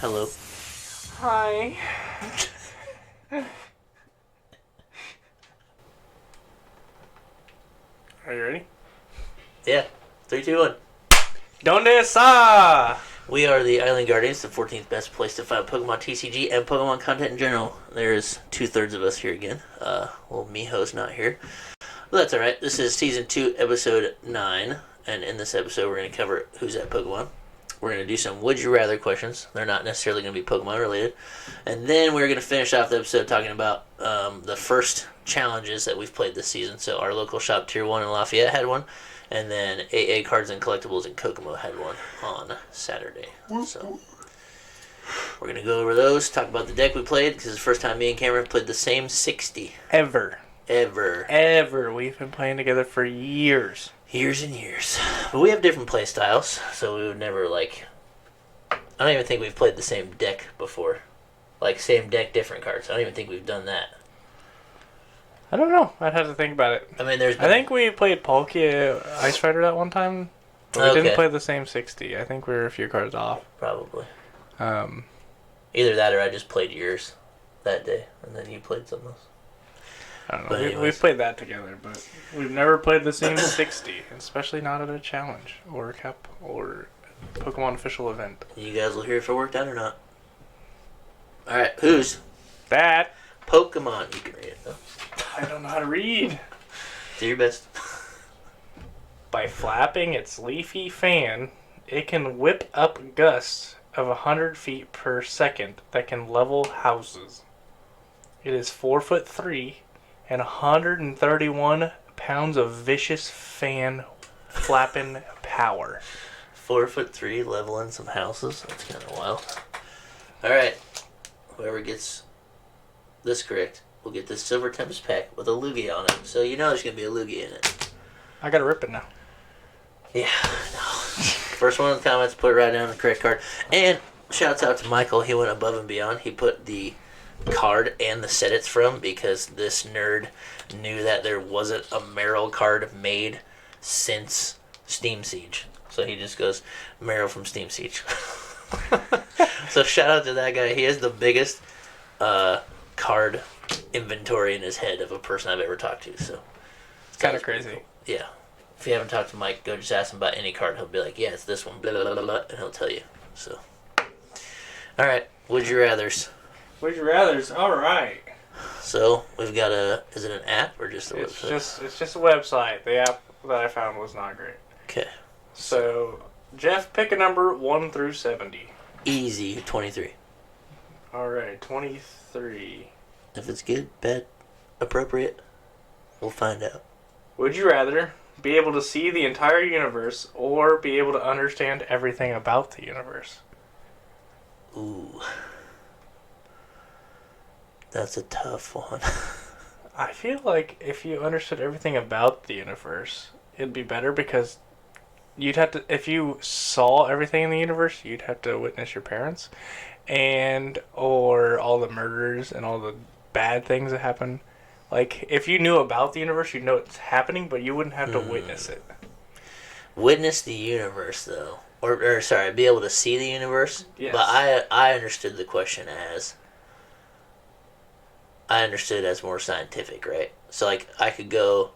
Hello. Hi. Are you ready? Yeah. 3, 2, 1. Donde está? We are the Island Guardians, the 14th best place to find Pokemon TCG and Pokemon content in general. There's 2/3 of us here again. Miho's not here. But that's alright. This is Season 2, Episode 9. And in this episode, we're going to cover Who's at Pokemon. We're going to do some Would You Rather questions. They're not necessarily going to be Pokemon related. And then we're going to finish off the episode talking about the first challenges that we've played this season. So our local shop, Tier 1 in Lafayette, had one. And then AA Cards and Collectibles in Kokomo had one on Saturday. So we're going to go over those, talk about the deck we played, because it's the first time me and Cameron played the same 60. Ever. We've been playing together for years. Years and years. But we have different play styles, so we would never, I don't even think we've played the same deck before. Same deck, different cards. I don't even think we've done that. I don't know. I'd have to think about it. I mean, I think we played Palkia Ice Rider that one time, but we didn't play the same 60. I think we were a few cards off. Probably. Either that or I just played yours that day, and then you played something else. I don't know. We've played that together, but we've never played the same 60, especially not at a challenge or a cup or Pokemon official event. You guys will hear if it worked out or not. Alright, who's? That. Pokemon. You can read it, though. I don't know how to read. Do your best. By flapping its leafy fan, it can whip up gusts of 100 feet per second that can level houses. It is 4'3" and 131 pounds of vicious fan flapping power. 4'3", leveling some houses. That's kind of wild. Alright. Whoever gets this correct will get this Silver Tempest pack with a Lugia on it. So you know there's going to be a Lugia in it. I got to rip it now. Yeah, I know. First one in the comments, put it right down on the correct card. And shouts out to Michael. He went above and beyond. He put the card and the set it's from because this nerd knew that there wasn't a Meryl card made since Steam Siege. So he just goes, Meryl from Steam Siege. So shout out to that guy. He has the biggest card inventory in his head of a person I've ever talked to. So it's kind of crazy. Cool. Yeah. If you haven't talked to Mike, go just ask him about any card. He'll be like, yeah, it's this one, blah, blah, blah, blah, and he'll tell you. So, all right. Would you rathers? Would you rathers? All right. So we've got is it an app or just a website? It's just a website. The app that I found was not great. Okay. So Jeff, pick a number 1 through 70. Easy, 23. All right, 23. If it's good, bad, appropriate, we'll find out. Would you rather be able to see the entire universe or be able to understand everything about the universe? Ooh. That's a tough one. I feel like if you understood everything about the universe, it'd be better because you'd have to, if you saw everything in the universe, you'd have to witness your parents or all the murders and all the bad things that happen. Like, if you knew about the universe, you'd know it's happening, but you wouldn't have to witness it. Witness the universe, though. Or sorry, be able to see the universe? Yes. But I understood the question as... I understood it as more scientific, right? So, I could go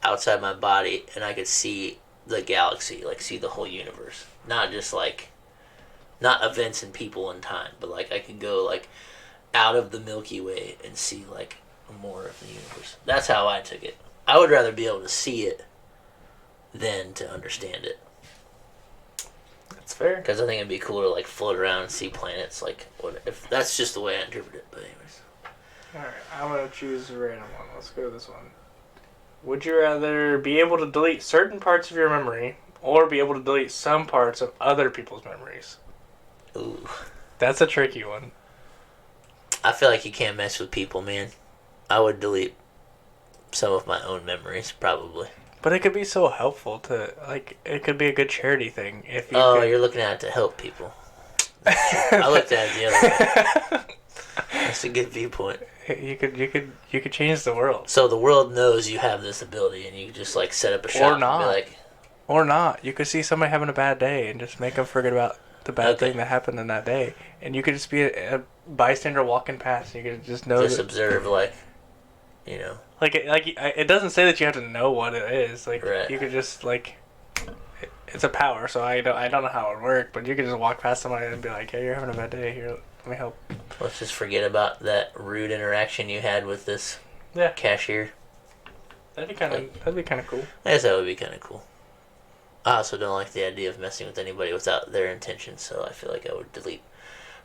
outside my body and I could see the galaxy, see the whole universe. Not just, not events and people in time, but, I could go, out of the Milky Way and see, more of the universe. That's how I took it. I would rather be able to see it than to understand it. That's fair. Because I think it'd be cooler to float around and see planets. If that's just the way I interpret it. But anyways. Alright, I'm going to choose a random one. Let's go with this one. Would you rather be able to delete certain parts of your memory or be able to delete some parts of other people's memories? Ooh. That's a tricky one. I feel like you can't mess with people, man. I would delete some of my own memories, probably. But it could be so helpful to, it could be a good charity thing. If you you're looking at it to help people. I looked at it the other way. That's a good viewpoint. You could change the world. So the world knows you have this ability, and you could just set up a shop or not. And be or not. You could see somebody having a bad day and just make them forget about the bad Okay. thing that happened in that day, and you could just be a bystander walking past, and you could just know Just that, observe, like, you know. it doesn't say that you have to know what it is. Like Right. you could just it's a power. So I don't know how it would work, but you could just walk past somebody and be like, "Hey, you're having a bad day. Here, let me help." Let's just forget about that rude interaction you had with this Yeah, cashier. that'd be kind of cool. I guess that would be kind of cool. I also don't like the idea of messing with anybody without their intention, so I feel like I would delete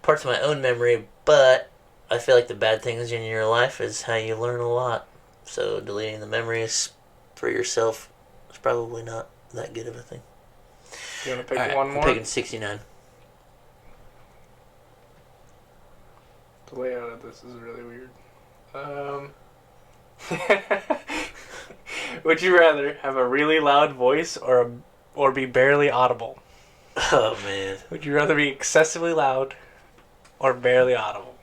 parts of my own memory, but I feel like the bad things in your life is how you learn a lot. So deleting the memories for yourself is probably not that good of a thing. You want to pick All right, one more? I'm picking 69. The layout of this is really weird. Would you rather have a really loud voice or be barely audible? Oh, man. Would you rather be excessively loud or barely audible?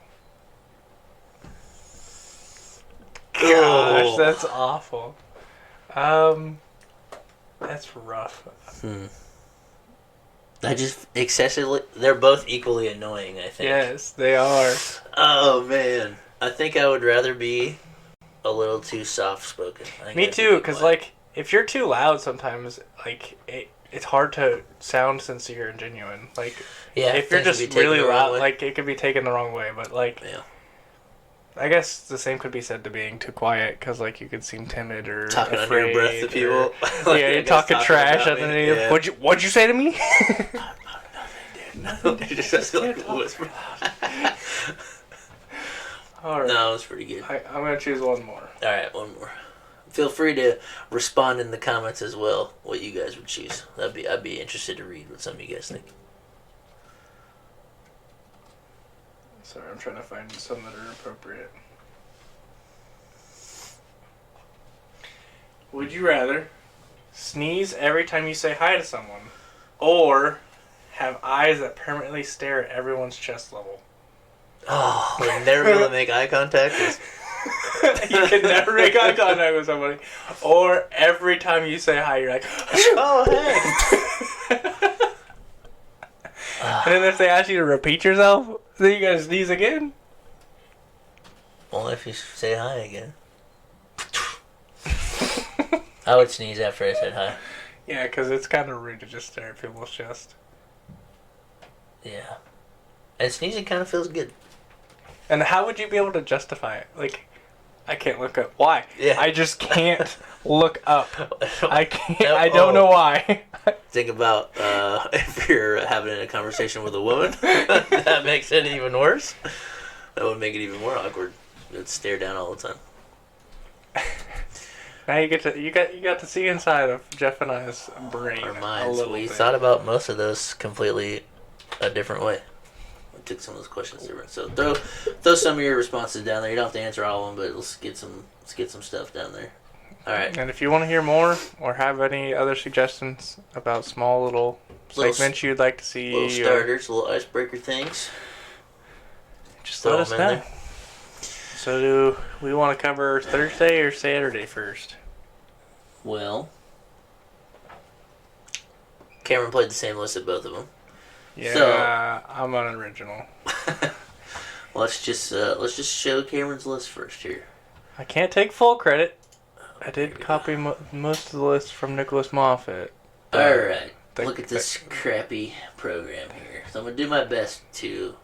Gosh, Oh. that's awful. That's rough. I just excessively. They're both equally annoying, I think. Yes, they are. Oh, man. I think I would rather be a little too soft spoken. Me too, because if you're too loud sometimes, it's hard to sound sincere and genuine. yeah, If you're things would just be taken really the wrong loud, way. it could be taken the wrong way. But Yeah. I guess the same could be said to being too quiet, because you could seem timid or Talking under your afraid breath to people. or- yeah, you're talking trash about me. underneath. Yeah. What'd you say to me? Nothing, dude. Just has to, like, whisper. All right. No, it's pretty good. I'm gonna choose one more. All right, one more. Feel free to respond in the comments as well. What you guys would choose? I'd be interested to read what some of you guys think. Sorry, I'm trying to find some that are appropriate. Would you rather sneeze every time you say hi to someone, or have eyes that permanently stare at everyone's chest level? Oh, like never be able to make eye contact. You can never make eye contact with somebody, or every time you say hi, you're like, Oh, hey. and then if they ask you to repeat yourself, then you gotta sneeze again. Well, if you say hi again. I would sneeze after I said hi. Yeah, because it's kind of rude to just stare at people's chest. Yeah. And sneezing kind of feels good. And how would you be able to justify it? I can't look up. Why? Yeah. I just can't look up. I can't. No, I don't know why. Think about if you're having a conversation with a woman. That makes it even worse. That would make it even more awkward. You'd stare down all the time. Now you got to see inside of Jeff and I's brain. Our a minds. little We bit. thought about most of those completely a different way. We took some of those questions different. So throw some of your responses down there. You don't have to answer all of them, but let's get some stuff down there. All right. And if you want to hear more or have any other suggestions about small little segments you'd like to see, Little starters, little icebreaker things. just Throw let us them in know. there. So do we want to cover Thursday or Saturday first? Well, Cameron played the same list at both of them. Yeah, So- I'm unoriginal. Let's just show Cameron's list first here. I can't take full credit. I did copy most of the list from Nicholas Moffat. All right, Thank- look at this crappy program here. So I'm gonna do my best to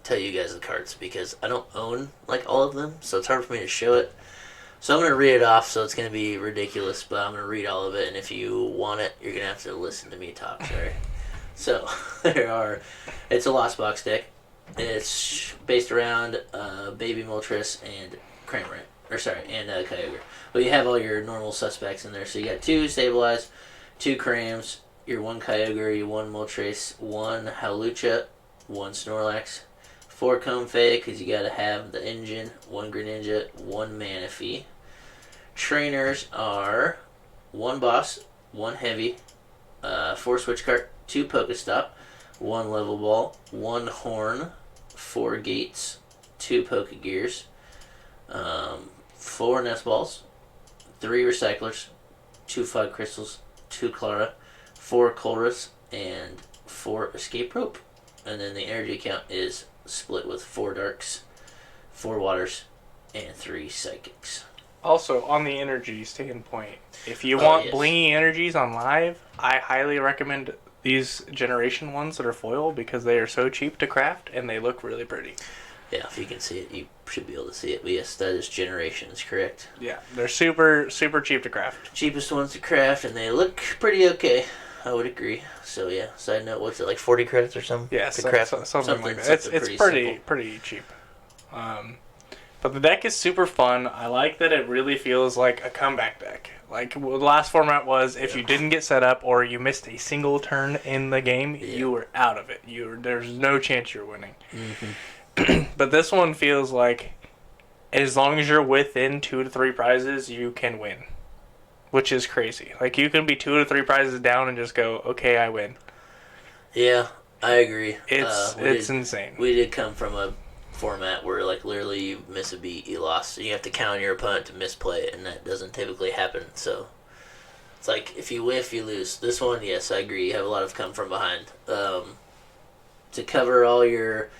tell you guys the cards because I don't own all of them, so it's hard for me to show it. So I'm gonna read it off. So it's gonna be ridiculous, but I'm gonna read all of it. And if you want it, you're gonna have to listen to me talk. Sorry. So it's a Lost Box deck. It's based around Baby Moltres and Cramorant. And Kyogre. But you have all your normal suspects in there. So you got 2 Stabilize, 2 Crams, your 1 Kyogre, your 1 Moltres, 1 Howlucha, 1 Snorlax, 4 Comfey, because you got to have the engine, 1 Greninja, 1 Manaphy. Trainers are 1 Boss, 1 Heavy, 4 Switch Cart, 2 Pokestop, 1 Level Ball, 1 Horn, 4 Gates, 2 Pokegears, 4 Nest Balls, 3 Recyclers, 2 Fog Crystals, 2 Clara, 4 Colress, and 4 escape rope, and then the energy count is split with 4 darks, 4 waters, and 3 psychics. Also, on the energy standpoint, if you want blingy energies on live, I highly recommend these generation ones that are foil because they are so cheap to craft and they look really pretty. Yeah, if you can see it, you should be able to see it. But yes, that is generations, correct? Yeah, they're super, super cheap to craft. Cheapest ones to craft, and they look pretty okay. I would agree. So yeah, side note, what's it, like 40 credits or something? Yeah, to craft something like that. It's pretty cheap. But the deck is super fun. I like that it really feels like a comeback deck. Like the last format was, if you didn't get set up or you missed a single turn in the game, you were out of it. There's no chance you're winning. Mm-hmm. But this one feels like, as long as you're within 2 to 3 prizes, you can win, which is crazy. Like you can be 2 to 3 prizes down and just go, okay, I win. Yeah, I agree. It's insane. We did come from a format where like literally you miss a beat, you lost. So you have to count on your opponent to misplay it, and that doesn't typically happen. So it's like if you whiff, you lose. This one, yes, I agree. You have a lot of come from behind. To cover all your,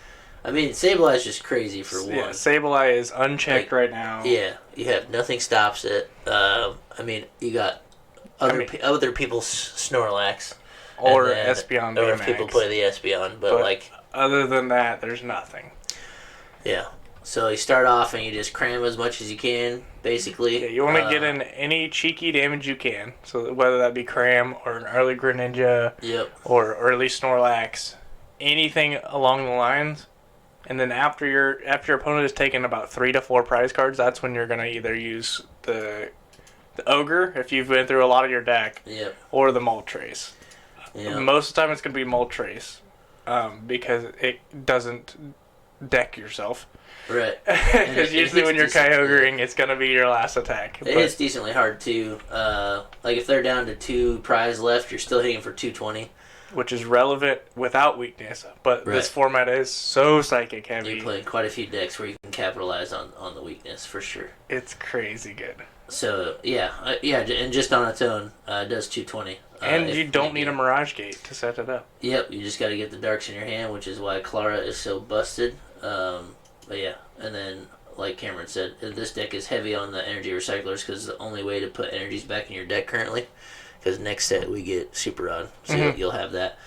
I mean, Sableye is just crazy for one. Yeah, Sableye is unchecked right now. Yeah, you have nothing stops it. I mean, you got other people's Snorlax. Or Espeon Or if people play the Espeon, but like other than that, there's nothing. Yeah. So you start off and you just cram as much as you can, basically. Yeah, you want to get in any cheeky damage you can. So whether that be Cram or an early Greninja, or early Snorlax, anything along the lines. And then after your opponent has taken about 3 to 4 prize cards, that's when you're gonna either use the Ogre if you've been through a lot of your deck, or the Moltres. Most of the time it's gonna be Moltres, because it doesn't deck yourself. Right. Because usually when you're Kyogreing, it's going to be your last attack. It hits decently hard, too. Like, if they're down to 2 prize left, you're still hitting for 220. Which is relevant without weakness. But this format is so psychic heavy. You're playing quite a few decks where you can capitalize on the weakness, for sure. It's crazy good. So, and just on its own, it does 220. And you don't need a Mirage Gate to set it up. Yep, you just got to get the darks in your hand, which is why Clara is so busted. But yeah, and then, like Cameron said, this deck is heavy on the energy recyclers because it's the only way to put energies back in your deck currently. Because next set we get Super Rod, so you'll have that.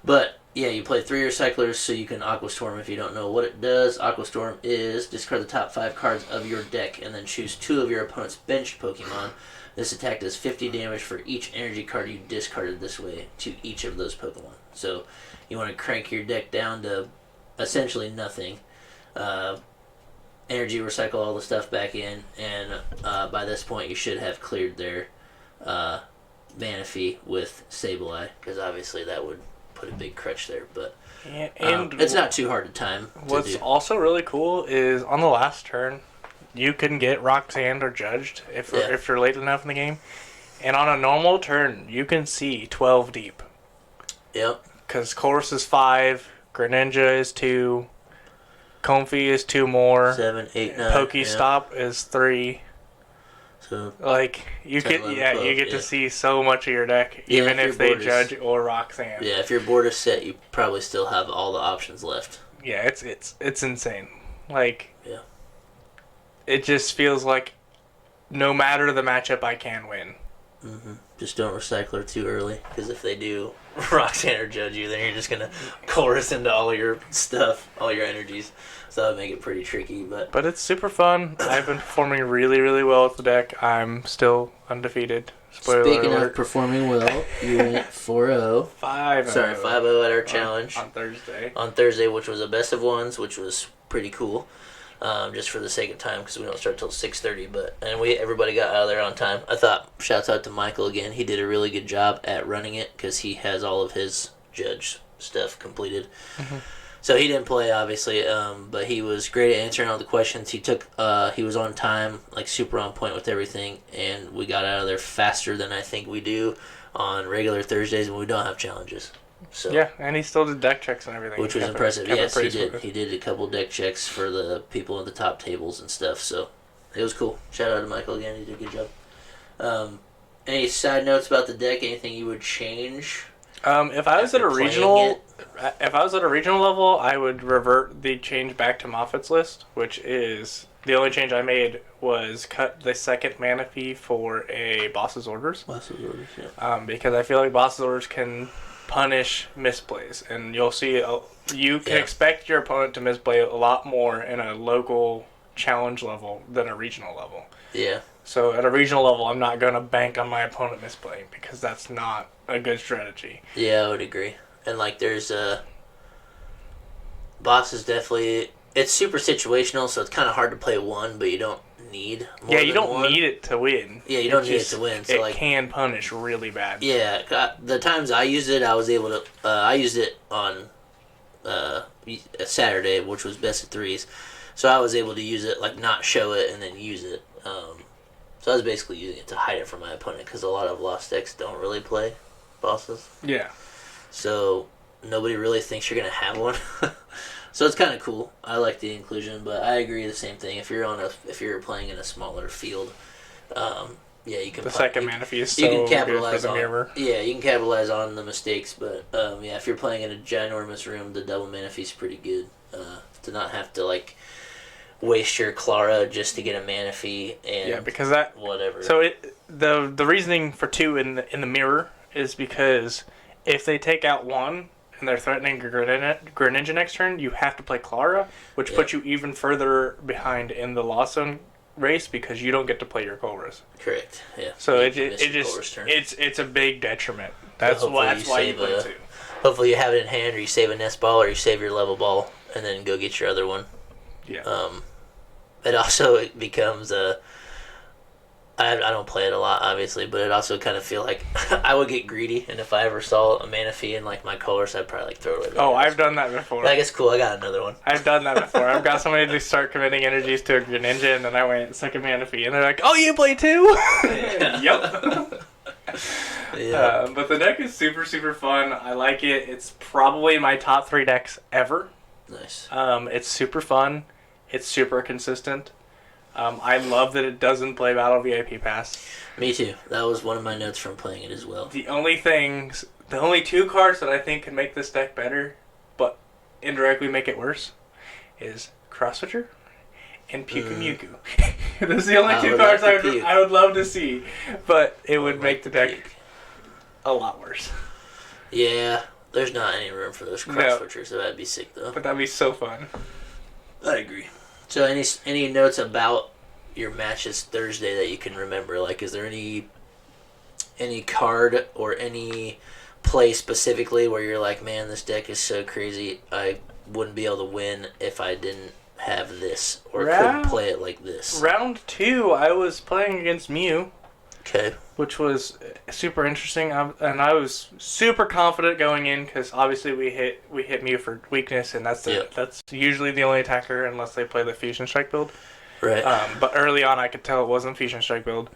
But yeah, you play 3 recyclers so you can Aqua Storm if you don't know what it does. Aqua Storm is discard the top 5 cards of your deck and then choose 2 of your opponent's benched Pokemon. This attack does 50 damage for each energy card you discarded this way to each of those Pokemon. So you want to crank your deck down to essentially nothing. Energy recycle all the stuff back in, and by this point you should have cleared their Manaphy with Sableye, because obviously that would put a big crutch there. But it's not too hard to time. What's also really cool is on the last turn, you can get Roxanne or Judged if you're late enough in the game. And on a normal turn, you can see 12 deep. Yep. Because Chorus is 5, Greninja is 2, Comfy is 2 more, 7, 8, 9. Pokestop is 3. So like you 10, get 11, you get to see so much of your deck, even if they Judge or Roxanne. Yeah, if your board is set, you probably still have all the options left. Yeah, it's insane. Like, yeah, it just feels like no matter the matchup, I can win. Mm-hmm. Just don't recycle too early, because if they do Roxanne or Judge you, then you're just gonna chorus into all your stuff, all your energies. So that would make it pretty tricky, but it's super fun. I've been performing really, really well with the deck. I'm still undefeated. Spoiler Speaking alert. of performing well, you went 4-0. 5-0. Sorry, 5-0 at our challenge. On Thursday. On Thursday, which was a best of ones, which was pretty cool. Just for the sake of time, because we don't start till 6:30. And everybody got out of there on time. I thought, shouts out to Michael again. He did a really good job at running it, because he has all of his Judge stuff completed. Mm-hmm. So he didn't play, obviously, but he was great at answering all the questions. He was on time, like super on point with everything, and we got out of there faster than I think we do on regular Thursdays when we don't have challenges. So yeah, and he still did deck checks and everything. Which was impressive. Yes, he did. He did a couple deck checks for the people at the top tables and stuff, so it was cool. Shout out to Michael again. He did a good job. Any side notes about the deck? Anything you would change? If I was at a After playing regional, if I was at a regional level, I would revert the change back to Moffat's list, which is the only change I made was cut the second mana fee for a boss's orders. Boss's orders, yeah. Because I feel like boss's orders can punish misplays, and you'll see you can expect your opponent to misplay a lot more in a local challenge level than a regional level. Yeah. So at a regional level, I'm not going to bank on my opponent misplaying because that's not a good strategy. Yeah, I would agree. And like, there's bosses definitely. It's super situational, so it's kind of hard to play one, but you don't need more Yeah, you than don't one. need it to win. Yeah, you don't need it to win. So it like, can punish really bad. yeah, the times I used it, I was able to. I used it on a Saturday, which was best of threes. So I was able to use it, like not show it and then use it. So I was basically using it to hide it from my opponent because a lot of Lost decks don't really play bosses. Yeah. So nobody really thinks you're gonna have one. So it's kind of cool. I like the inclusion, but I agree the same thing. If you're playing in a smaller field, yeah, you can. The second mana fee is you so can capitalize good for the on. mirror. Yeah, you can capitalize on the mistakes, but yeah, if you're playing in a ginormous room, the double mana fee is pretty good. To not have to like waste your Clara just to get a mana fee and Yeah, because that whatever. So the reasoning for 2 in the mirror is because if they take out 1 and they're threatening Greninja next turn, you have to play Clara, which puts you even further behind in the Lost Zone race because you don't get to play your Colress. Correct. Yeah. So You it miss your just Colress turn. it's a big detriment. That's why you put it 2. Hopefully you have it in hand, or you save a nest ball, or you save your level ball, and then go get your other one. Yeah. It also becomes I don't play it a lot, obviously, but it also kind of feel like I would get greedy, and if I ever saw a mana fee in like my colors, I'd probably like throw it away. Oh, I've done that before. Like, it's cool. I got another one. I've done that before. I've got somebody to start committing energies to a Greninja, and then I went second mana fee, and they're like, "Oh, you play 2?" Yep. Yeah. But the deck is super, super fun. I like it. It's probably my top 3 decks ever. Nice. It's super fun. It's super consistent. I love that it doesn't play Battle VIP Pass. Me too. That was one of my notes from playing it as well. The only 2 cards that I think can make this deck better, but indirectly make it worse, is Cross Switcher and Pyukumuku. Those are the only 2 cards I would love to see, but it would make the deck a lot worse. Yeah, there's not any room for those cross switchers, so that'd be sick though. But that'd be so fun. I agree. So any notes about your matches Thursday that you can remember? Like, is there any card or any play specifically where you're like, man, this deck is so crazy, I wouldn't be able to win if I didn't have this, or couldn't play it like this? Round 2, I was playing against Mew. Okay. Which was super interesting, and I was super confident going in because obviously we hit Mew for weakness, and that's usually the only attacker unless they play the Fusion Strike build. Right. But early on, I could tell it wasn't Fusion Strike build,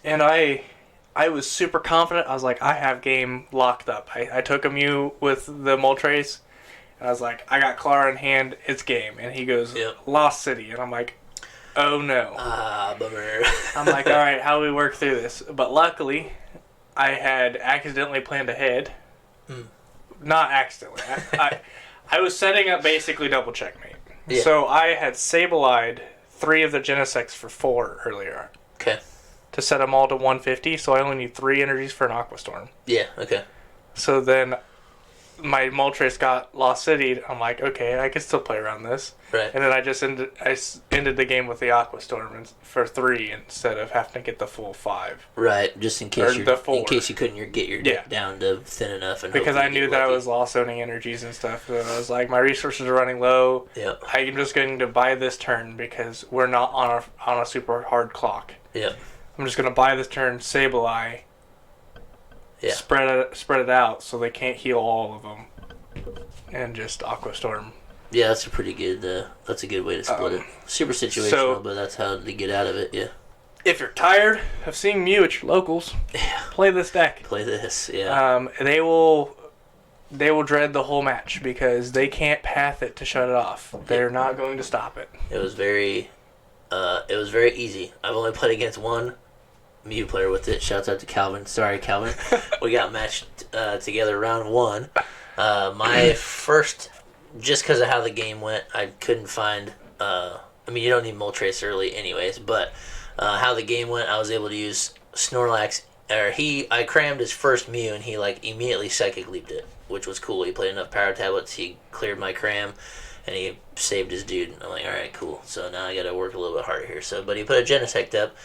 and I was super confident. I was like, I have game locked up. I took a Mew with the Moltres, and I was like, I got Clara in hand. It's game. And he goes, Lost City, and I'm like, oh no. Bummer. I'm like, alright, how do we work through this? But luckily, I had accidentally planned ahead. Not accidentally. I was setting up basically double checkmate. Yeah. So I had Sableyed 3 of the Genesects for 4 earlier. Okay. To set them all to 150, so I only need 3 energies for an Aqua Storm. Yeah, okay. So then my Moltres got Lost City. I'm like, okay, I can still play around this. Right. And then I just ended the game with the Aqua Storm for 3 instead of having to get the full 5. Right, just in case you couldn't get your deck down to thin enough, and because I knew that I was lost owning energies and stuff. So I was like, my resources are running low. Yep. I'm just going to buy this turn because we're not on a super hard clock. Yep. I'm just going to buy this turn, Sableye. Yeah. Spread it out so they can't heal all of them, and just Aqua Storm. Yeah, that's a pretty good. That's a good way to split it. Super situational, but that's how to get out of it. Yeah. If you're tired of seeing Mew at your locals, play this deck. Play this. Yeah. They will dread the whole match because they can't path it to shut it off. They're not going to stop it. It was very easy. I've only played against one Mew player with it. Shouts out to Calvin. Sorry, Calvin. We got matched together round 1. My first, just because of how the game went, I couldn't find. I mean, you don't need Moltres early, anyways. But how the game went, I was able to use Snorlax. I crammed his first Mew, and he like immediately Psychic Leaped it, which was cool. He played enough Power Tablets. He cleared my cram, and he saved his dude. I'm like, all right, cool. So now I got to work a little bit harder here. But he put a Genesect up,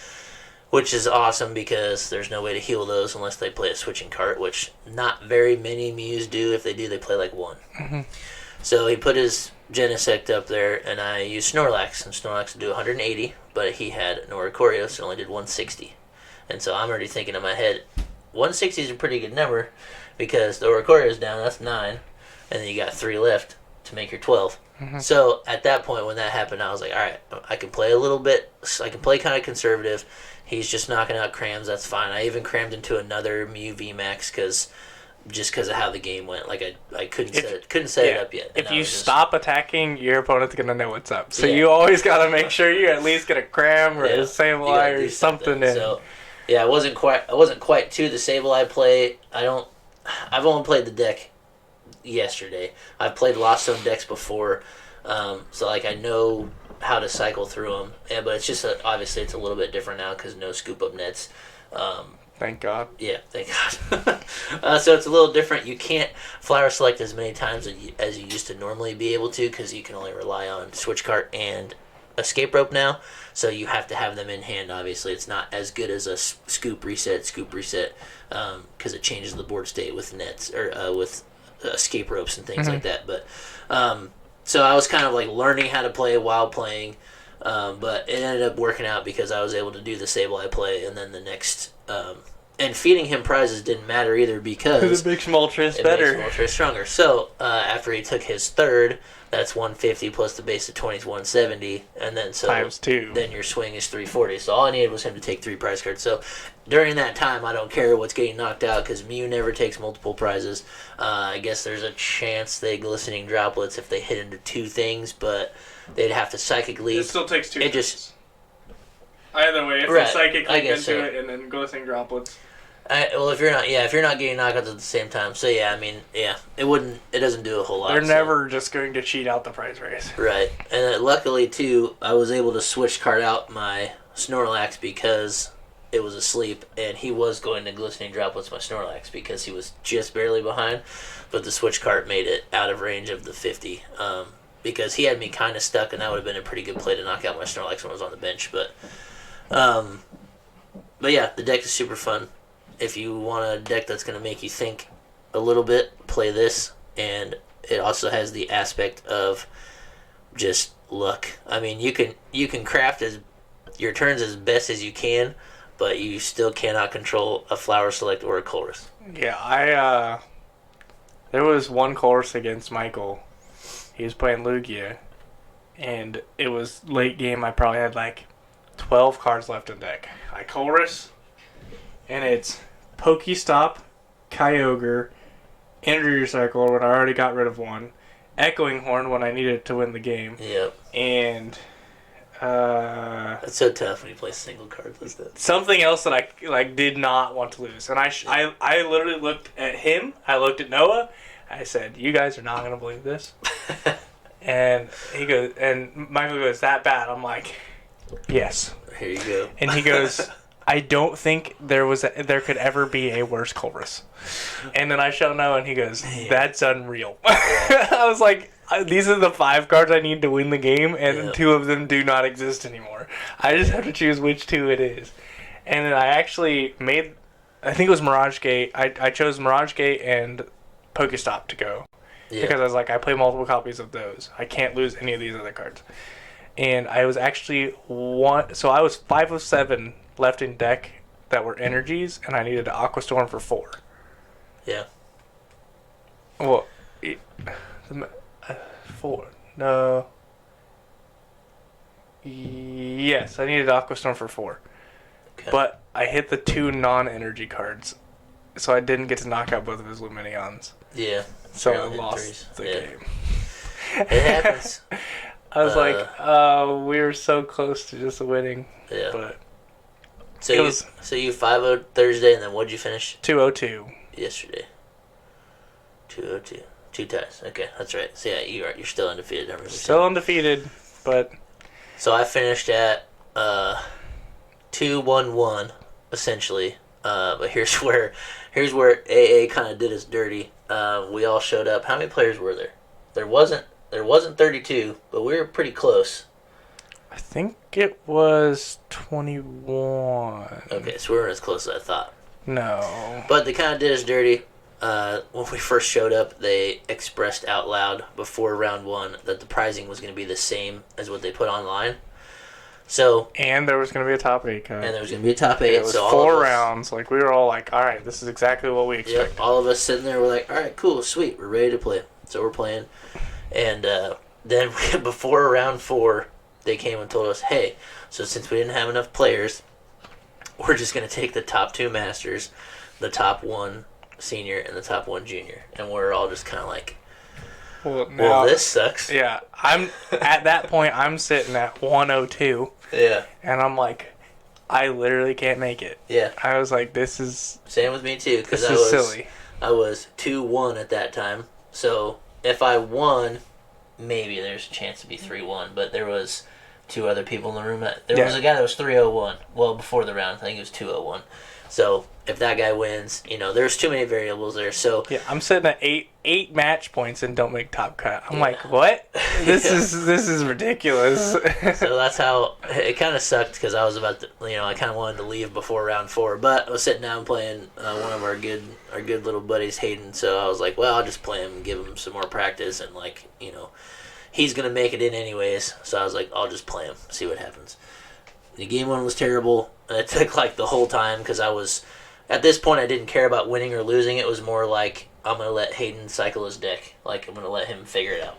which is awesome because there's no way to heal those unless they play a switching cart, which not very many Mews do. If they do, they play like one. Mm-hmm. So he put his Genesect up there, and I used Snorlax, and Snorlax would do 180, but he had no Oricorio, so it only did 160. And so I'm already thinking in my head, 160 is a pretty good number because the Oricorio is down, that's 9, and then you got 3 left to make your 12. Mm-hmm. So at that point when that happened, I was like, all right, I can play a little bit, I can play kind of conservative. He's just knocking out crams, that's fine. I even crammed into another Mew VMAX because of how the game went. Like I couldn't set it up yet. If you stop attacking, your opponent's gonna know what's up. So Yeah. you always gotta make sure you at least get a cram or a You Sableye gotta or something in. So yeah, I wasn't quite to the Sableye play. I've only played the deck yesterday. I've played Lost Zone decks before, so like I know how to cycle through them. Yeah, but it's just obviously it's a little bit different now because no scoop up nets. Thank God. Yeah, thank God. So it's a little different. You can't flower select as many times as you used to normally be able to because you can only rely on switch cart and escape rope now. So you have to have them in hand. Obviously, it's not as good as a scoop reset, because it changes the board state with nets or with escape ropes and things like that. But so I was kind of like learning how to play while playing. But it ended up working out because I was able to do the Sableye play, and then the next and feeding him prizes didn't matter either because it makes Moltres better. Makes Moltres stronger. So after he took his third, that's 150 plus the base of 20 is 170, and then so times 2. Then your swing is 340. So all I needed was him to take 3 prize cards. So during that time, I don't care what's getting knocked out because Mew never takes multiple prizes. I guess there's a chance they glistening droplets if they hit into 2 things, but they'd have to psychic leap. It still takes 2 It things. just Either way, if Right, they psychic I leap guess into so. it and then glistening droplets. well, if you're not getting knockouts at the same time, so yeah, I mean, yeah, it doesn't do a whole lot. They're so. never just going to cheat out the prize race. Right, and luckily too, I was able to switch card out my Snorlax because it was asleep, and he was going to glistening droplets my Snorlax because he was just barely behind, but the switch card made it out of range of the 50. Because he had me kind of stuck, and that would have been a pretty good play to knock out my Snorlax when I was on the bench, but yeah, the deck is super fun. If you want a deck that's going to make you think a little bit, play this. And it also has the aspect of just luck. I mean, you can craft your turns as best as you can, but you still cannot control a flower select or a chorus. Yeah, there was one chorus against Michael. He was playing Lugia, and it was late game. I probably had like 12 cards left in deck. I chorus, and it's Pokestop, Kyogre, Energy Recycle when I already got rid of one, Echoing Horn when I needed to win the game. Yep. And it's so tough when you play single cards like that. Something else that I did not want to lose, and I literally looked at him. I looked at Noah. I said, "You guys are not gonna believe this." And he goes, and Michael goes, "That bad?" I'm like, "Yes." Here you go. And he goes, "I don't think there could ever be a worse chorus." And then I show Noah, and he goes, "That's unreal." I was like, "These are the 5 cards I need to win the game, and 2 of them do not exist anymore. I just have to choose which 2 it is." And then I actually made, I think it was Mirage Gate. I chose Mirage Gate and Pokestop to go. Yeah. Because I was like, I play multiple copies of those. I can't lose any of these other cards. And I was actually I was 5 of 7 left in deck that were energies, and I needed an Aqua Storm for 4. Yeah. Well, 4. No. Yes, I needed Aqua Storm for 4. Okay. But I hit the 2 non-energy cards, so I didn't get to knock out both of his Luminions. Yeah. So I lost the game. It happens. I was like, we were so close to just winning. Yeah. But So you 5-0 Thursday, and then what'd you finish? 202. Yesterday. 202. 2 ties. Okay, that's right. So yeah, you're still undefeated. I remember Still undefeated, but... So I finished at 2-1-1, essentially. But here's where AA kind of did us dirty. We all showed up. How many players were there? There wasn't 32, but we were pretty close. I think it was 21. Okay, so we weren't as close as I thought. No. But they kind of did us dirty. When we first showed up, they expressed out loud before round 1 that the pricing was going to be the same as what they put online. So, and there was going to be a top 8 cut. And there was going to be a top 8. It was so 4 rounds. Like, we were all like, all right, this is exactly what we expected. Yep, all of us sitting there, we're like, all right, cool, sweet, we're ready to play. So we're playing. And then before round 4, they came and told us, hey, so since we didn't have enough players, we're just going to take the top 2 masters, the top 1 senior, and the top 1 junior. And we're all just kind of like, well, this sucks. Yeah, I'm at that point, I'm sitting at 102. Yeah. And I'm like, I literally can't make it. Yeah. I was like, this is... Same with me, too, because silly. I was 2-1 at that time. So if I won, maybe there's a chance to be 3-1, but there was 2 other people in the room. There was a guy that was 3-0-1. Well, before the round, I think it was 2-0-1. So if that guy wins, there's too many variables there. So yeah, I'm sitting at eight match points and don't make top cut. I'm like, what? This is ridiculous. So that's how it kind of sucked, because I was about to, I kind of wanted to leave before round 4, but I was sitting down playing one of our good little buddies, Hayden. So I was like, well, I'll just play him and give him some more practice, and he's gonna make it in anyways. So I was like, I'll just play him, see what happens. The game 1 was terrible. It took like the whole time, because at this point I didn't care about winning or losing. It was more like, I'm going to let Hayden cycle his deck. Like, I'm going to let him figure it out.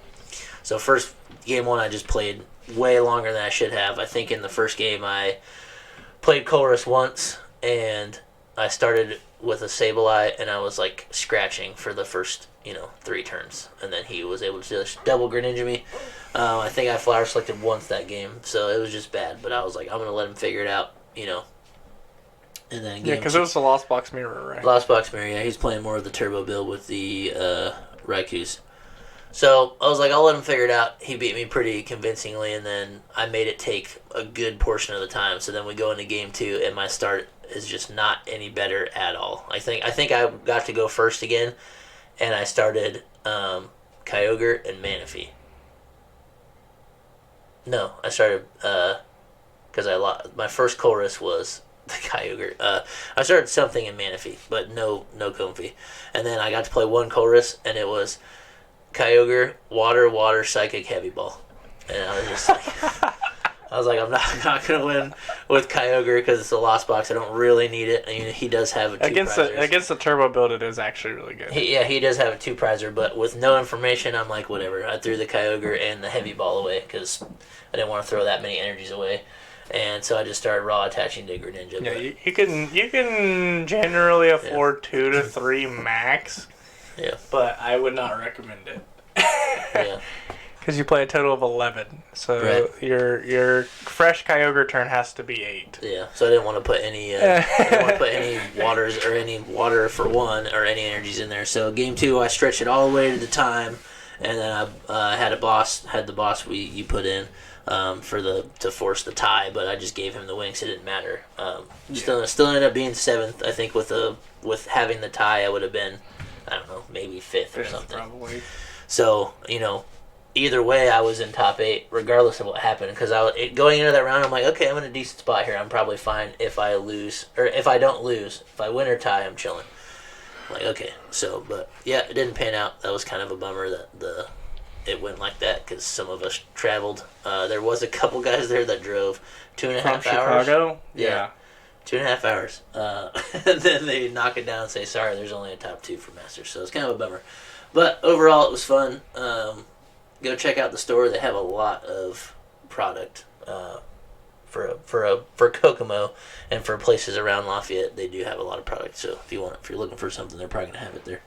So first game 1 I just played way longer than I should have. I think in the first game I played Colress once, and I started with a Sableye, and I was like scratching for the first 3 turns, and then he was able to just double Greninja me. I think I flower selected once that game, so it was just bad. But I was like, I'm gonna let him figure it out, And then because it was the Lost Box Mirror, right? Lost Box Mirror, yeah. He's playing more of the turbo build with the Raikus. So I was like, I'll let him figure it out. He beat me pretty convincingly, and then I made it take a good portion of the time. So then we go into game 2, and my start is just not any better at all. I think I got to go first again, and I started Kyogre and Manaphy. No, I started because I lost. My first Chorus was the Kyogre. I started something in Manaphy, but no Comfy. And then I got to play one Chorus, and it was Kyogre, Water, Psychic, Heavy Ball. And I was just like, I'm not gonna win with Kyogre because it's a lost box. I don't really need it. I mean, he does have a two against the turbo build. It is actually really good. He does have a 2-prizer, but with no information, I'm like, whatever. I threw the Kyogre and the Heavy Ball away because I didn't want to throw that many energies away, and so I just started raw attaching to Greninja. Yeah, you can generally afford 2 to 3 max. Yeah, but I would not recommend it. Yeah. Because you play a total of 11, so right. your fresh Kyogre turn has to be 8. Yeah, so I didn't want to put any waters or any water for one or any energies in there. So game 2, I stretched it all the way to the time, and then I had the boss you put in to force the tie, but I just gave him the wings. It didn't matter. Still ended up being 7th. I think with having the tie, I would have been, I don't know, maybe 5th or something. Probably. So either way, I was in top 8, regardless of what happened. Because going into that round, I'm like, okay, I'm in a decent spot here. I'm probably fine if I lose, or if I don't lose. If I win or tie, I'm chilling. I'm like, okay. So, but yeah, it didn't pan out. That was kind of a bummer that it went like that, because some of us traveled. There was a couple guys there that drove 2.5 hours. From Chicago? Yeah. 2.5 hours. And then they knock it down and say, sorry, there's only a top 2 for Masters. So it's kind of a bummer. But overall, it was fun. Go check out the store. They have a lot of product for Kokomo, and for places around Lafayette. They do have a lot of product. So if you're looking for something, they're probably gonna have it there.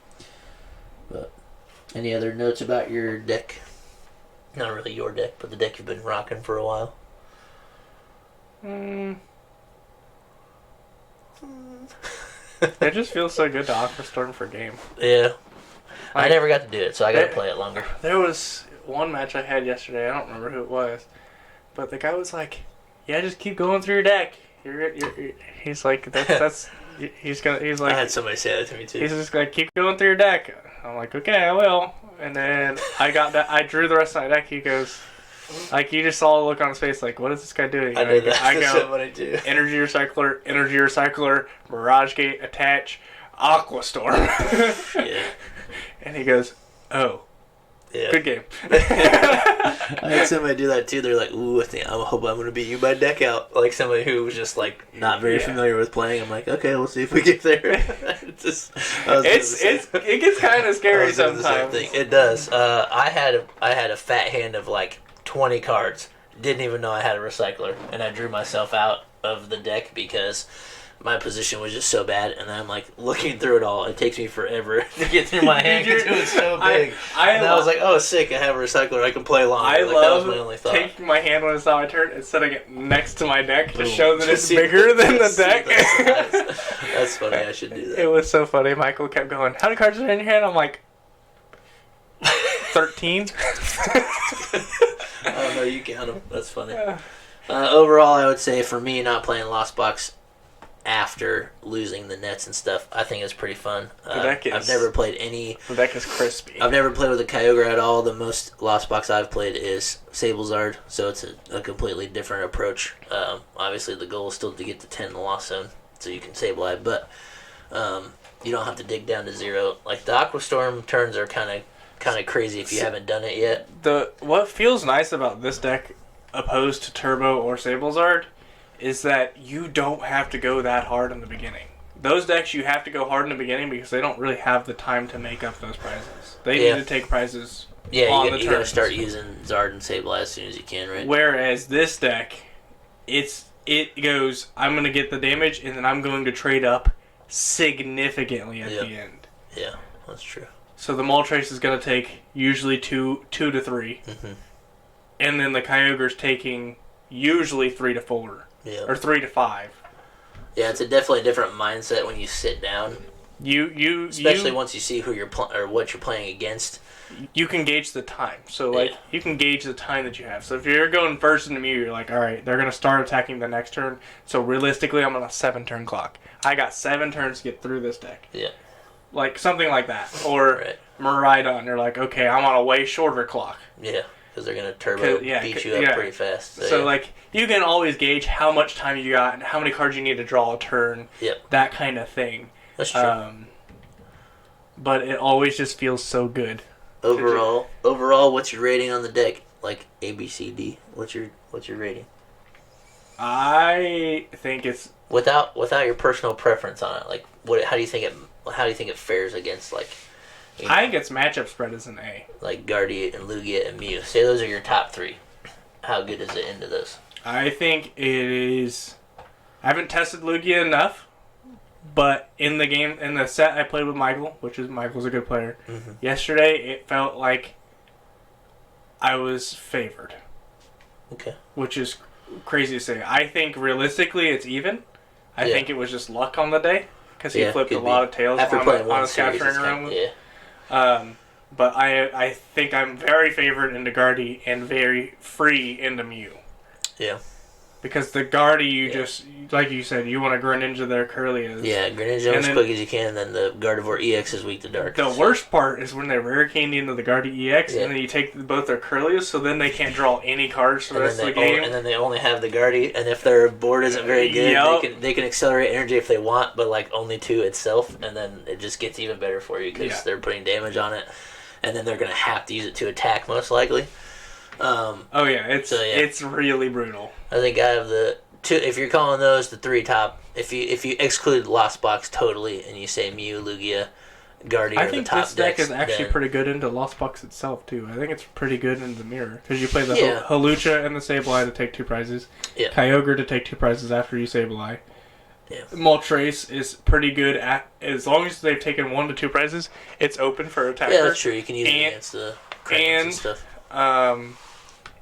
But any other notes about your deck? Not really your deck, but the deck you've been rocking for a while. It just feels so good to Aqua Storm for game. Yeah. Like, I never got to do it, so I got to play it longer. There was one match I had yesterday. I don't remember who it was, but the guy was like, "Yeah, just keep going through your deck. He's like, he's like, I had somebody say that to me too. He's just like, keep going through your deck. I'm like, okay, I will. And then I drew the rest of my deck. He goes, like, you just saw the look on his face, like, what is this guy doing? I did that. I go, what I do. Energy Recycler, Mirage Gate, attach, Aqua Storm. Yeah. And he goes, oh. Yeah. Good game. I had somebody do that too. They're like, ooh, I hope I'm going to beat you by deck out. Like somebody who was just like not very familiar with playing. I'm like, okay, we'll see if we get there. It gets kind of scary sometimes. It does. I had a fat hand of like 20 cards. Didn't even know I had a recycler, and I drew myself out of the deck because my position was just so bad, and I'm like looking through it all. It takes me forever to get through my hand because it was so big. I was like, "Oh, sick! I have a recycler. I can play longer." I love that was my only thought. Taking my hand when it's not my turn and setting it next to my deck to show that it's bigger than the deck. That's funny. I should do that. It was so funny. Michael kept going, "How many cards are in your hand?" I'm like, 13. Oh no, you count them. That's funny. Overall, I would say for me, not playing Lost Box after losing the nets and stuff, I think it's pretty fun. I've never played any. The deck is crispy. I've never played with a Kyogre at all. The most Lost Box I've played is Sablezard, so it's a completely different approach. Obviously, the goal is still to get to 10 in the Lost Zone, so you can Sableye, but you don't have to dig down to 0. Like the Aqua Storm turns are kind of crazy if you haven't done it yet. What feels nice about this deck, opposed to Turbo or Sablezard, is that you don't have to go that hard in the beginning. Those decks you have to go hard in the beginning because they don't really have the time to make up those prizes. They need to take prizes on the turn. You gotta start using Zard and Sableye as soon as you can, right? Whereas this deck, it goes, I'm going to get the damage and then I'm going to trade up significantly at the end. Yeah, that's true. So the Moltres is going to take usually 2 to 3. Mm-hmm. And then the Kyogre's taking usually 3 to 4. Yeah. Or 3 to 5. Yeah, it's definitely a different mindset when you sit down. Especially once you see who you're or what you're playing against. You can gauge the time. So you can gauge the time that you have. So if you're going first into Mew, you're like, all right, they're going to start attacking the next turn. So realistically, I'm on a 7-turn clock. I got 7 turns to get through this deck. Yeah. Like something like that. Or Miraidon, you're like, okay, I'm on a way shorter clock. Yeah. Because they're going to turbo beat you up pretty fast. So like, you can always gauge how much time you got and how many cards you need to draw a turn. Yep. That kind of thing. That's true. But it always just feels so good. Overall, what's your rating on the deck? Like A, B, C, D. What's your rating? I think it's without your personal preference on it. Like, how do you think it fares against like? I think its matchup spread is an A. Like Guardian and Lugia and Mew. Say those are your top 3. How good is it into those? I think it is. I haven't tested Lugia enough, but in the set I played with Michael, Michael's a good player. Mm-hmm. Yesterday, it felt like I was favored. Okay. Which is crazy to say. I think realistically it's even. I think it was just luck on the day because he flipped a lot of tails on his capturing around. But I think I'm very favored into Guardy and very free into Mew. Yeah. Because the Guardy, you just, like you said, you want to Greninja their Curlias. Yeah, Greninja as quick as you can, and then the Gardevoir EX is weak to dark. The worst part is when they rare candy into the Guardy EX, and then you take both their Curlias, so then they can't draw any cards for the rest of the game. And then they only have the Guardy, and if their board isn't very good, they can accelerate energy if they want, but like only to itself, and then it just gets even better for you because they're putting damage on it, and then they're going to have to use it to attack most likely. It's really brutal. I think I have the 2. If you're calling those the 3 top, if you exclude Lost Box totally and you say Mew, Lugia, Guardian, I think this deck is actually pretty good into Lost Box itself too. I think it's pretty good in the mirror because you play the Halucha and the Sableye to take 2 prizes. Yeah. Kyogre to take 2 prizes after you Sableye. Yeah. Moltres is pretty good at, as long as they've taken 1 to 2 prizes, it's open for attacker. Yeah, that's true. You can use it against the Krakens and stuff.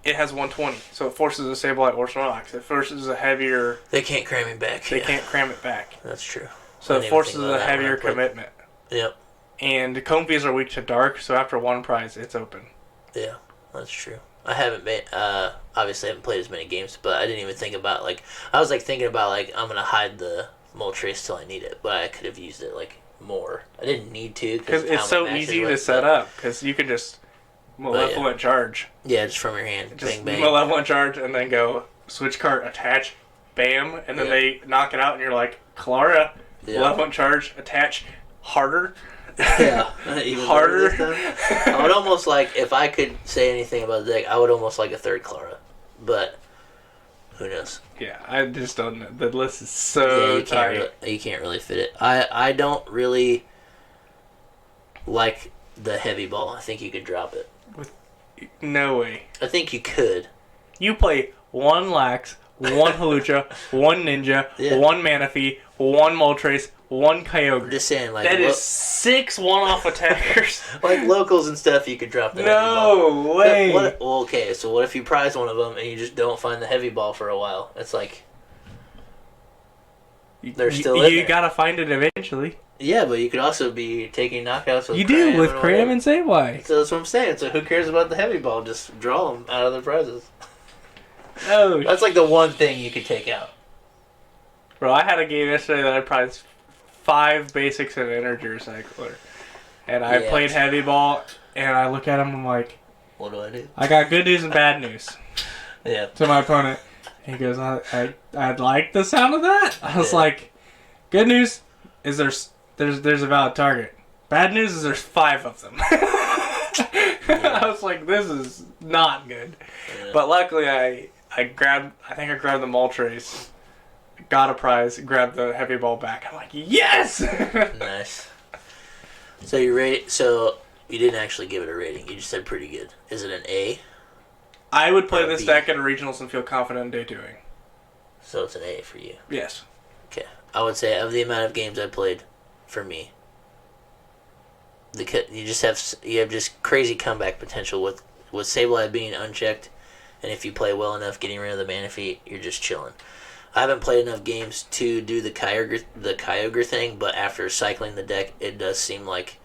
it has 120, so it forces a Sableye or Snorlax. It forces a heavier. They can't cram it back. They can't cram it back. That's true. So it forces a heavier commitment. Yep. And Comfies are weak to dark, so after one prize, it's open. Yeah, that's true. I haven't been, obviously I haven't played as many games, but I didn't even think about, like, I was, like, thinking about, like, I'm going to hide the Moltres till I need it, but I could have used it, like, more. I didn't need to. Because it's so easy to set up, because you can just Malevolent Charge. Yeah, just from your hand. Just bang, bang. Malevolent Charge, and then go switch card, attach, bam, and then they knock it out, and you're like, Clara, Malevolent Charge, attach, harder. Yeah, even harder. I would almost like, if I could say anything about the deck, I would almost like a third Clara, but who knows? Yeah, I just don't know. The list is so tight. You can't really fit it. I don't really like the heavy ball. I think you could drop it. No way. I think you could. You play one Lax, one Hawlucha, one Ninja, one Manaphy, one Moltres, one Kyogre. Just saying, like, that is 6 one-off attackers. Like locals and stuff, you could drop the heavy ball. No way. Well, okay, so what if you prize one of them and you just don't find the heavy ball for a while? It's like they're still in there. You gotta find it eventually. Yeah, but you could also be taking knockouts with You do, with Cram and Sableye. So that's what I'm saying. So who cares about the heavy ball? Just draw them out of the prizes. Oh, that's like the one thing you could take out. Bro, I had a game yesterday that I prized 5 basics and energy recycler. And I played heavy ball, and I look at him, I'm like, what do I do? I got good news and bad news. Yeah. To my opponent. He goes, I'd like the sound of that. I was like, good news is there's a valid target. Bad news is there's 5 of them. I was like, this is not good. Yeah. But luckily I think I grabbed the Moltres, got a prize, grabbed the heavy ball back. I'm like, yes! Nice. So you didn't actually give it a rating. You just said pretty good. Is it an A? I would play this deck at regionals and feel confident in debuting. So it's an A for you? Yes. Okay. I would say of the amount of games I played, for me, you have just crazy comeback potential with Sableye being unchecked, and if you play well enough, getting rid of the Manaphy, you're just chilling. I haven't played enough games to do the Kyogre thing, but after cycling the deck, it does seem like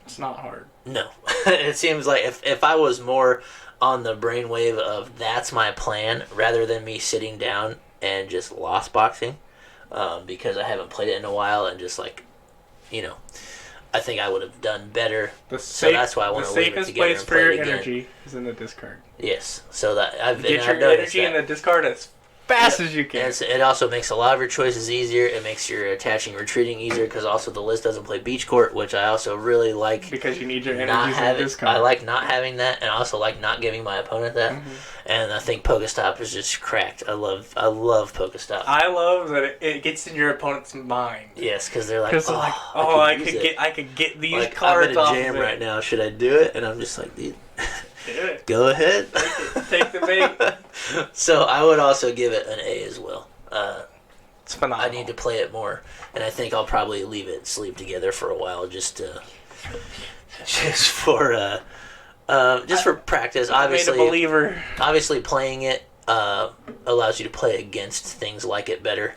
it's not hard. No, it seems like if I was more on the brainwave of that's my plan rather than me sitting down and just lost boxing, because I haven't played it in a while and just like, I think I would have done better. So that's why I want to leave it together and play it again. The safest place for your energy is in the discard. Yes, so that get your energy in the discard as fast as you can. And it also makes a lot of your choices easier. It makes your attaching retreating easier because also the list doesn't play Beach Court, which I also really like. Because you need your energy in the discard. I like not having that, and I also like not giving my opponent that. Mm-hmm. And I think Pokestop is just cracked. I love Pokestop. I love that it gets in your opponent's mind. Yes, because they're like, I could get these like, cards off. I'm in a jam right now. Should I do it? And I'm just like, dude. Do it. Go ahead. Take the bait. So I would also give it an A as well. It's phenomenal. I need to play it more, and I think I'll probably leave it sleep together for a while, just for practice. Obviously, I'm a believer. Obviously, playing it allows you to play against things like it better.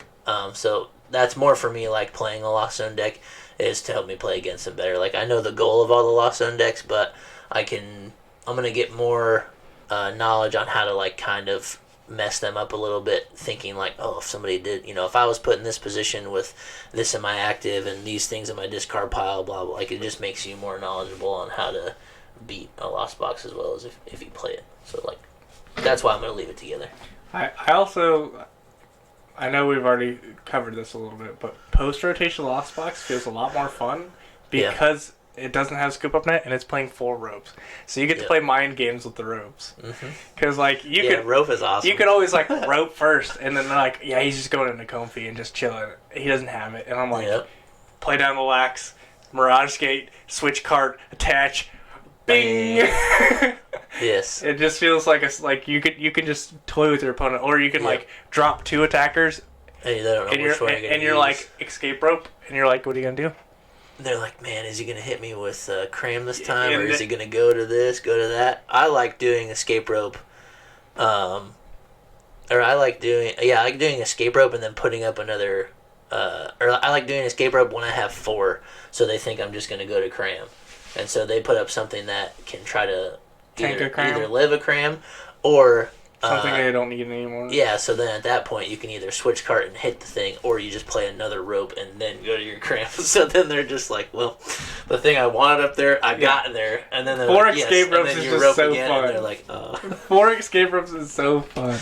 So that's more for me. Like playing a Lost Zone deck is to help me play against them better. Like I know the goal of all the Lost Zone decks, but I'm gonna get more knowledge on how to like kind of mess them up a little bit, thinking like, oh, if somebody did, if I was put in this position with this in my active and these things in my discard pile, blah blah. Like it just makes you more knowledgeable on how to beat a Lost Box as well as if you play it. So like that's why I'm gonna leave it together. I know we've already covered this a little bit, but post rotation Lost Box feels a lot more fun because it doesn't have scoop up net and it's playing 4 ropes, so you get to play mind games with the ropes. Because like rope is awesome. You could always like rope first, and then they're like, yeah, he's just going into Comfy and just chilling. He doesn't have it, and I'm like, play down the Lax, Mirage Gate, switch card, attach, bing. Yes. It just feels like you can just toy with your opponent, or you can like drop 2 attackers, and you don't know which one you're gonna use. You're like escape rope, and you're like, what are you gonna do? They're like, man, is he going to hit me with Cram this time, or is he going to go to this, go to that? I like doing escape rope Or I like doing escape rope and then putting up another. Or I like doing escape rope when I have 4, so they think I'm just gonna go to cram, and so they put up something that can try to either live a cram, or something they don't need anymore. Yeah, so then at that point you can either switch cart and hit the thing, or you just play another rope and then go to your cram. So then they're just like, well, the thing I wanted up there, I got in there, and then they're 4 like, escape ropes is just so again, fun. And they're like, 4 escape ropes is so fun.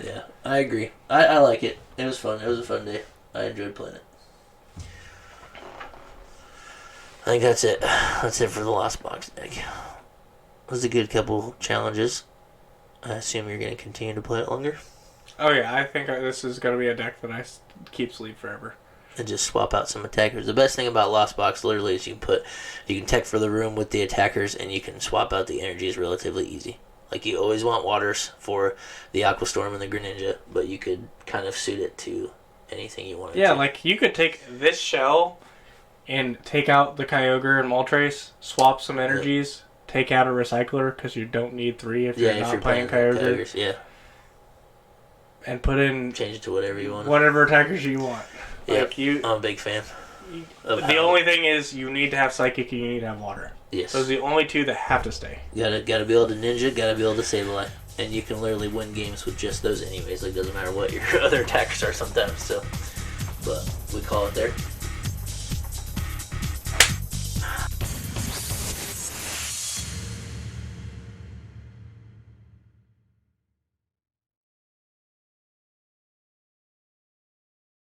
Yeah, I agree. I like it. It was fun. It was a fun day. I enjoyed playing it. I think that's it. That's it for the Lost Box deck. It was a good couple challenges. I assume you're going to continue to play it longer. Oh yeah, I think this is going to be a deck that I keep sleep forever. And just swap out some attackers. The best thing about Lost Box literally is you can tech for the room with the attackers, and you can swap out the energies relatively easy. Like, you always want waters for the Aquastorm and the Greninja, but you could kind of suit it to anything you wanted to. Yeah, like, you could take this shell and take out the Kyogre and Moltres, swap some energies, take out a Recycler, because you don't need 3 if you're not playing Kyogre. Yeah. And put in... change it to whatever you want. Whatever attackers you want. Yeah, like I'm a big fan. The only thing is, you need to have Psychic and you need to have Water. Yes. Those are the only 2 that have to stay. Gotta be able to Ninja, gotta be able to Sableye. And you can literally win games with just those anyways. Like, doesn't matter what your other attackers are sometimes, so. But we call it there.